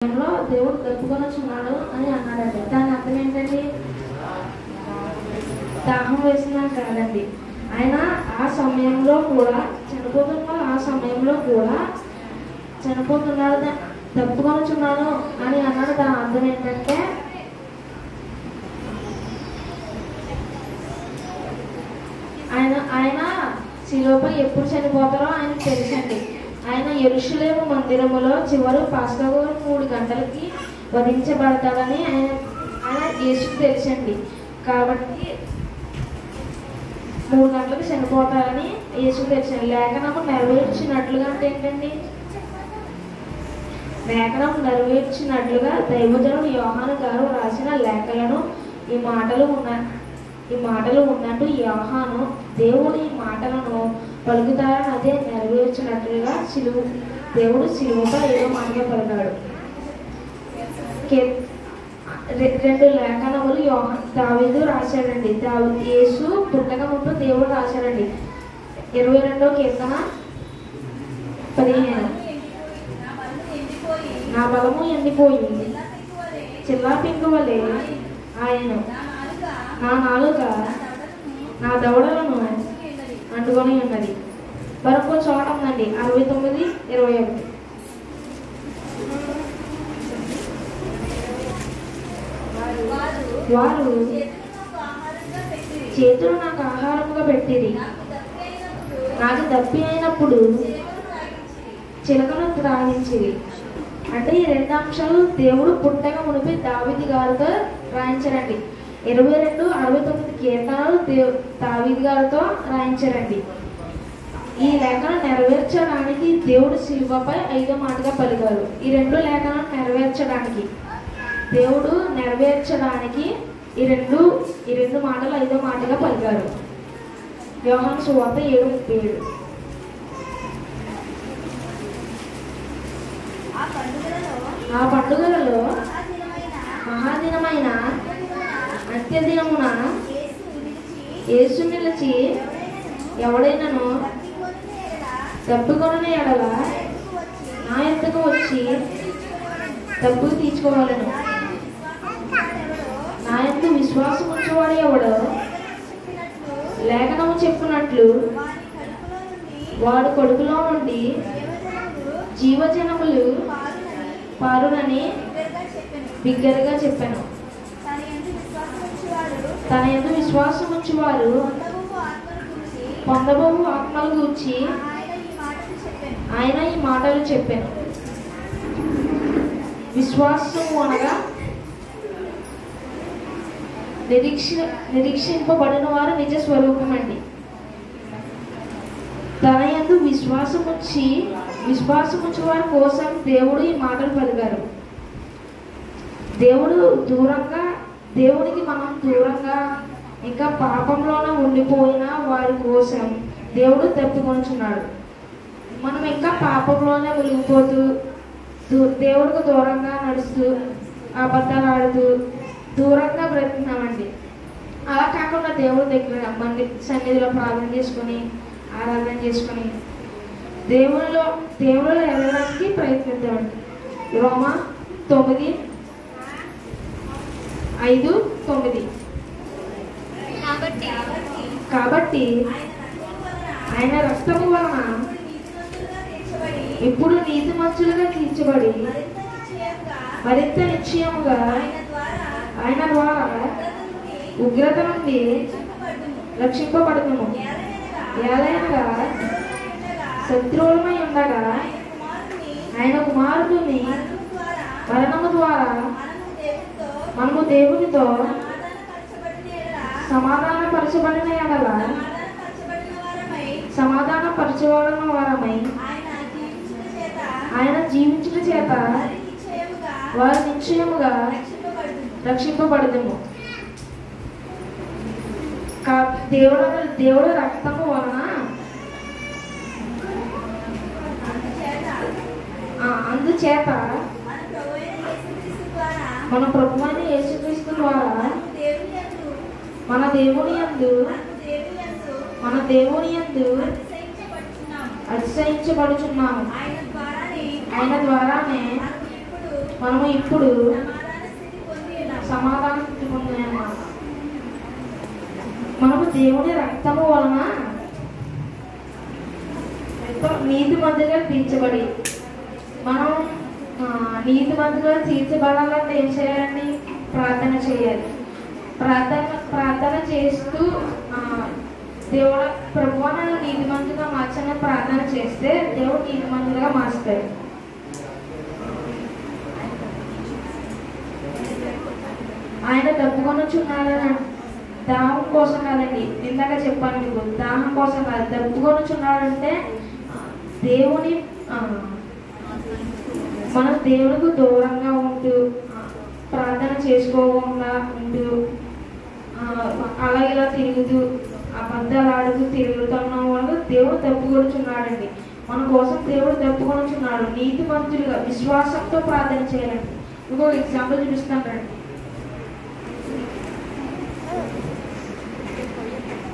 దేవుడు తప్పుకొని వచ్చున్నాడు అని అన్నాడండి. దాని అర్థం ఏంటండి? దాహం వేసినాడు కాదండి. ఆయన ఆ సమయంలో కూడా చనిపోతున్నాడు తప్పుకొని వచ్చున్నాడు అని అన్నాడు. దాని అర్థం ఏంటంటే ఆయన శిలువపై ఎప్పుడు చనిపోతారో ఆయనకు తెలుసండి. ఆయన యెరూషలేము మందిరములో చివరి పాస్కా 3 గంటలకి వధించబడతాడని ఆయన యేసుకు తెలుసండి. కాబట్టి 3 గంటలకు చనిపోతారని యేసుకు తెలుసండి. లేఖనము నెరవేర్చినట్లుగా అంటే ఏంటండి? లేఖనం నెరవేర్చినట్లుగా దైవజనుడు యోహాను గారు రాసిన లేఖలను ఈ మాటలు ఉన్నట్టు యోహాను దేవుడు ఈ మాటలను పలుకుతారని అదే నెరవేర్చినట్లుగా దేవుడు శిలువపై ఏదో మాటగా పలికాడు. 2 లేఖనములు దావీదు రాశాడండి. యేసు పుట్టక ముందు దేవుడు రాశాడండి. 22వ కీర్తన 15 నా బలము ఎండిపోయింది చిల్లా పింకు వలె ఆయన నా నాలుక నా దవడలను అంటుకొని ఉన్నది. మరొక చోట ఉందండి 69:21 వారు చేతులు నాకు ఆహారముగా పెట్టిరి నాకు దప్పి అయినప్పుడు చిలకను త్రాగించిరి. అంటే ఈ 2 అంశాలు దేవుడు పుట్టక మునిపి దావీదు గారితో రాయించారండి. 22:69 కీర్తనలు దావీదు గారితో రాయించారండి. ఈ లేఖను నెరవేర్చడానికి దేవుడు శిలువపై 5వ మాటగా పలికారు. ఈ 2 లేఖలను నెరవేర్చడానికి దేవుడు ఈ రెండు మాటలు 5వ మాటగా పలికారు. యోహాను సువార్త 7:37 ఆ పండుగలలో మహాదినమైన అంత్యదినమున యేసు నిలిచి ఎవడైనాను తప్పుకొనని ఎడల నా ఎద్దకు వచ్చి తప్పు తీర్చుకోవాలను. నా యందు విశ్వాసం ఉంచేవాడు ఎవడో లేఖనము చెప్పినట్లు వాడు కడుపులో నుండి జీవజనములు పారునని బిగ్గరగా చెప్పాను. తన యందు విశ్వాసం ఉంచువారు పొందబోవు ఆత్మలు గూర్చి ఆయన ఈ మాటలు చెప్పాను. విశ్వాసము అనగా నిరీక్షింపబడిన వారు నిజ స్వరూపం అండి. తన యందు విశ్వాసముంచి వారి కోసం దేవుడు ఈ మాటలు పలికారు. దేవునికి మనం దూరంగా ఇంకా పాపంలోనే ఉండిపోయిన వారి కోసం దేవుడు తప్పుకొనుచున్నాడు. మనం ఇంకా పాపంలోనే మునిగిపోతూ దేవుడికి దూరంగా నడుస్తూ అబద్ధాలు ఆడుతూ దూరంగా బ్రతుకున్నామండి. అలా కాకుండా దేవుడి దగ్గర సన్నిధిలో ప్రార్థన చేసుకొని ఆరాధన చేసుకొని దేవునిలో ఎదగడానికి ప్రయత్నిద్దామండి. రోమా 9:5-9 కాబట్టి ఆయన రక్తము వలన ఇప్పుడు నీతిమంతులుగా తీర్చబడి మరింత నిశ్చయముగా ఆయన ద్వారా ఉగ్రత నుండి రక్షింపబడుతుము. ఏలైనగా శత్రువులమై ఉండగా ఆయన కుమారుడిని మరణము ద్వారా మనము దేవునితో సమాధానపరచబడిన ఎడల సమాధానపరచబడిన వారమై ఆయన జీవించుట చేత వారు నిశ్చయముగా రక్షింపబడుదుము. దేవుడు రక్తము వలన అందుచేత మన ప్రభువైన యేసుక్రీస్తు ద్వారా మన దేవుని యందు అతిశయించబడుచున్నాము. ఆయన ద్వారానే మనము ఇప్పుడు సమాధానం పొందామన్నమాట. మనము దేవుని రక్తము వలన నీతి మందిగా తీర్చబడి, మనం నీతి మందిగా తీర్చబడాలంటే ఏం చేయాలండి? ప్రార్థన చేయాలి. ప్రార్థన చేస్తూ దేవుడు ప్రభువా నన్ను నీతి మందిగా మార్చని ప్రార్థన చేస్తే దేవుడు నీతి మందిగా మార్చుతాడు. ఆయన దప్పుకొనుచున్నాడని దాహం కోసం కాదండి, ఇందాక చెప్పాను మీకు, దాహం కోసం కాదు. దప్పుకొనుచున్నాడంటే దేవుని మనం దేవుడికి దూరంగా ఉంటూ ప్రార్థన చేసుకోకుండా ఉంటూ అలా ఇలా తిరుగుతూ అబద్ధాలు ఆడుతూ తిరుగుతున్న వాళ్ళు దేవుడు దప్పుకొనుచున్నాడండి. మన కోసం దేవుడు దప్పుకొనుచున్నాడు. నీతి మంతులుగా విశ్వాసంతో ప్రార్థన చేయాలండి. ఇంకొక ఎగ్జాంపుల్ చూపిస్తాను రండి.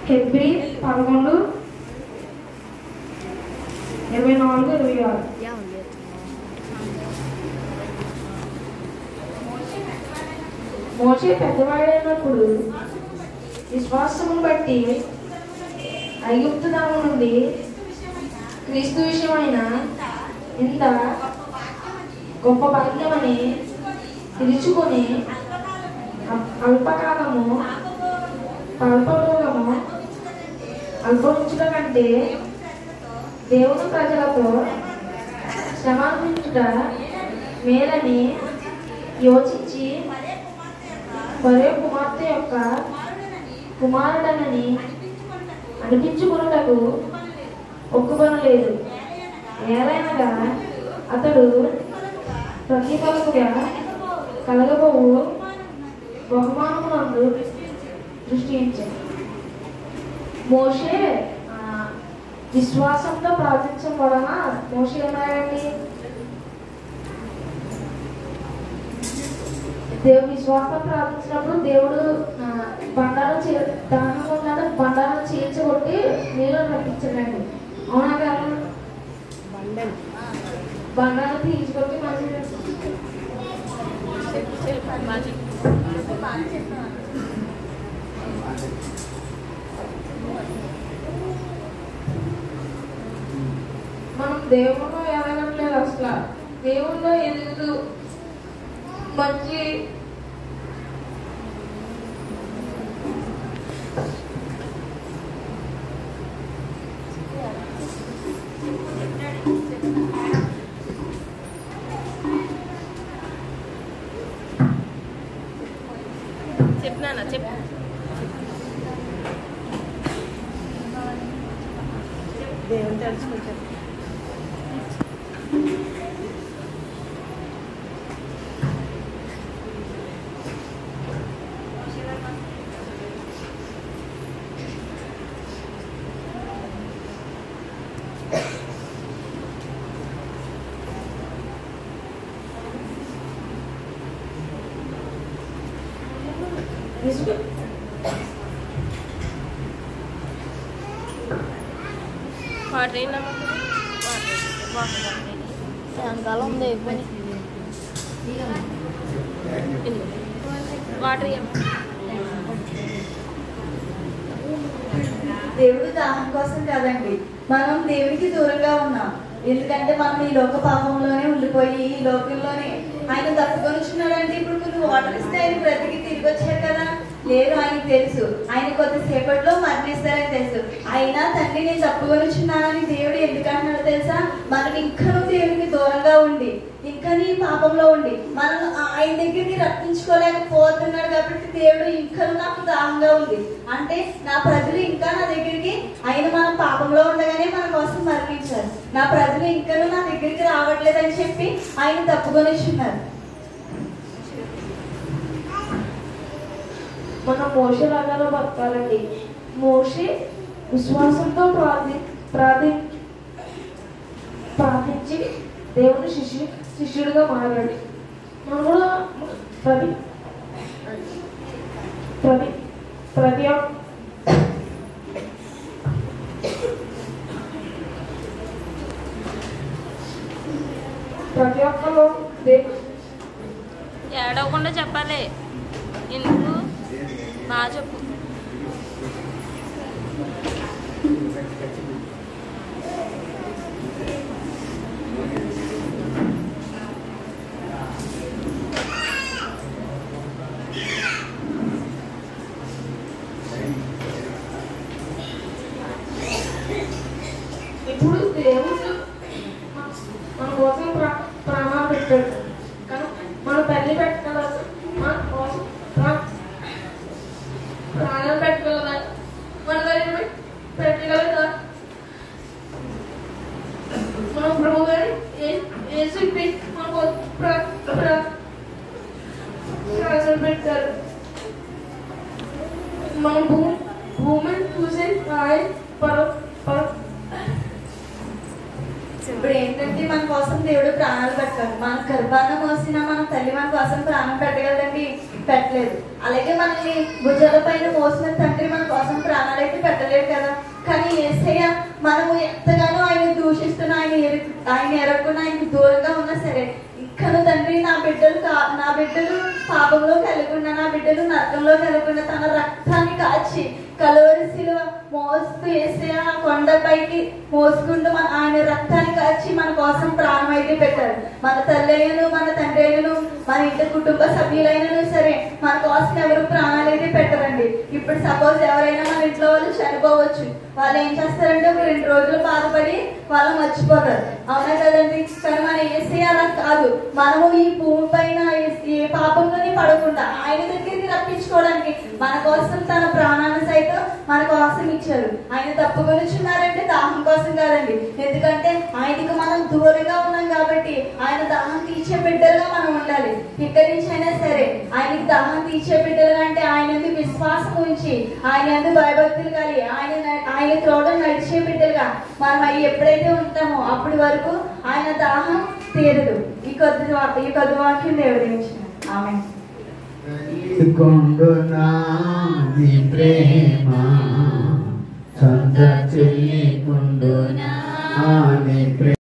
హెబ్రీ 11:24-26. మోషే పెద్దవాడైనప్పుడు విశ్వాసమును బట్టి ఐగుప్తుదాము నుండి క్రీస్తు విషయమైన ఇంత గొప్ప భాగ్యమని పిలుచుకొని అల్పకాలము అల్పభోగము అనుభవించుట కంటే దేవుని ప్రజలతో శ్రమ అనుభవించుట మేలని యోచించి మరో కుమార్తె యొక్క కుమారుడనని అనిపించుకున్నటకు ఒప్పుకొనలేదు. ఏలైనగా అతడు ప్రతిఫలముగా కలగబోవు బహుమానమునందు దృష్టి ఉంచాడు. మోషే విశ్వాసంతో ప్రార్థించడం వలన మోషే ఏమయ్యాడండి? దేవుడు విశ్వాసం ప్రార్థించినప్పుడు దేవుడు బండారం దాహంగా ఉన్నాడు, బండారం చీల్చగొట్టి నీళ్ళు రప్పించాడండి. అవునా కాదు? బండారం తీర్చుకొట్టి మంచిగా మనం దేవుళ్ళు ఎదగట్లేదు. అసలు దేవుళ్ళు ఎదుగుతూ మంచి చెప్పనా చెప్పు దేవుని తెలుసుకుంటారు. సాయంకాలం ఉంది దేవుడు దాహం కోసం కాదండి, మనం దేవునికి దూరంగా ఉన్నాం. ఎందుకంటే మనం ఈ లోక పాపంలోనే ఉండిపోయి ఈ లోకంలోనే ఆయన తప్పుకొనిచున్నాడంటే ఇప్పుడు కొన్ని వాటర్ ఇస్తే ఆయన బ్రతికి తిరిగి వచ్చారు కదా. లేదు, ఆయనకు తెలుసు ఆయన కొద్దిసేపట్లో మరణిస్తారని తెలుసు. అయినా తండ్రి నేను తప్పుకొనిచున్నానని దేవుడు ఎందుకు అంటున్నాడో తెలుసా? మనం ఇంకా దేవునికి దూరంగా ఉండి ఇంకా నీ పాపంలో ఉండి మనం ఆయన దగ్గరికి రప్పించుకోలేకపోతున్నాడు కాబట్టి దేవుడు ఇంకా నాకు దాహంగా ఉంది అంటే నా ప్రజలు ఇంకా నా దగ్గరికి ఆయన మనం పాపంలో ఉండగానే మన కోసం మరణించారు. నా ప్రజలు ఇంకా నా దగ్గరికి రావట్లేదని చెప్పి ఆయన తప్పుకొనిచున్నారు. మనం మోషే లాగాలో బతకాలండి. మోషే విశ్వాసంతో ప్రార్థించి దేవుని శిష్యుడిగా మారాడు. మనం కూడా ప్రతి ఒక్కరు ఏడవకుండా చెప్పాలి. ఎందుకు బాగా చెప్పు. ఇప్పుడు దేవుడు మన కోసం ప్రాణాలు పెట్టాడు. కానీ మన తల్లి పెట్టగలదు, మన కోసం ప్రాణాలు పెట్టగలదా? మన తల్లి పెట్టగలదా? మన ప్రభు గారి యేసు మన కోసం ప్రాణాలు పెట్టారు. మన భూమిని చూసే ఇప్పుడు ఏంటంటే మన కోసం దేవుడు ప్రాణాలు పెట్టాడు. మన గర్భాన మోసిన మన తల్లి మన కోసం ప్రాణం పెట్టగలదండి? పెట్టలేదు. అలాగే మనల్ని భుజాల పైన మోసిన తండ్రి మన కోసం ప్రాణాలు అయితే పెట్టలేదు కదా. కానీ యేసయ్య మనము ఎంతగానో ఆయన దూషిస్తున్నా, ఆయన ఎరగకుండా ఆయనకు దూరంగా ఉన్నా సరే, ఇక్కడ తండ్రి నా బిడ్డలు పాపంలో కలగకుండా, నా బిడ్డలు నరకంలో కలగకుండా తన రక్తాన్ని కాచి కలువరి శిలువ మోస్తూ యేసయ్య కొండపైకి మోసుకుంటూ ఆయన రక్తాన్ని కాచి మన కోసం ప్రాణం అయితే పెట్టారు. మన తల్లిను మన తండ్రిను మన ఇంటి కుటుంబ సభ్యులైనా సరే మన కోసం ఎవరు ప్రాణాలు అయితే పెట్టరండి. ఇప్పుడు సపోజ్ ఎవరైనా మన ఇంట్లో వాళ్ళు చనిపోవచ్చు. వాళ్ళు ఏం చేస్తారంటే ఒక 2 రోజులు బాధపడి వాళ్ళు మర్చిపోతారు. అవునా కదండి? కానీ మన యేసయ్య అలా కాదు. మనము ఈ భూమి పైన ఏ పాపంలోనే పడకుండా ఆయన దగ్గరికి రప్పించుకోవడానికి మన కోసం తన ప్రాణాన్ని సైతం మన కోసం ఇచ్చారు. ఆయన తప్పుకొనిచున్నారంటే దాహం కోసం కాదండి. ఎందుకంటే ఆయనకు మనం దూరంగా ఉన్నాం కాబట్టి ఆయన దాహం తీర్చే బిడ్డలుగా మనం ఉండాలి. ఇక్కడి నుంచి అయినా సరే ఆయనకి దాహం తీర్చే బిడ్డలుగా అంటే ఆయన విశ్వాసం ఉంచి ఆయన భయభక్తులు కలిగి ఆయన త్రోడ నడిచే బిడ్డలుగా మనం అవి ఎప్పుడైతే ఉంటామో అప్పటి వరకు ఆయన దాహం తీరదు. ఈ కొద్ది వాక్యం దేవుడి నుంచి. ఆమేన్. కొండునా నీ ప్రేమ సంత చెల్లి కొండునా నీ ప్రేమ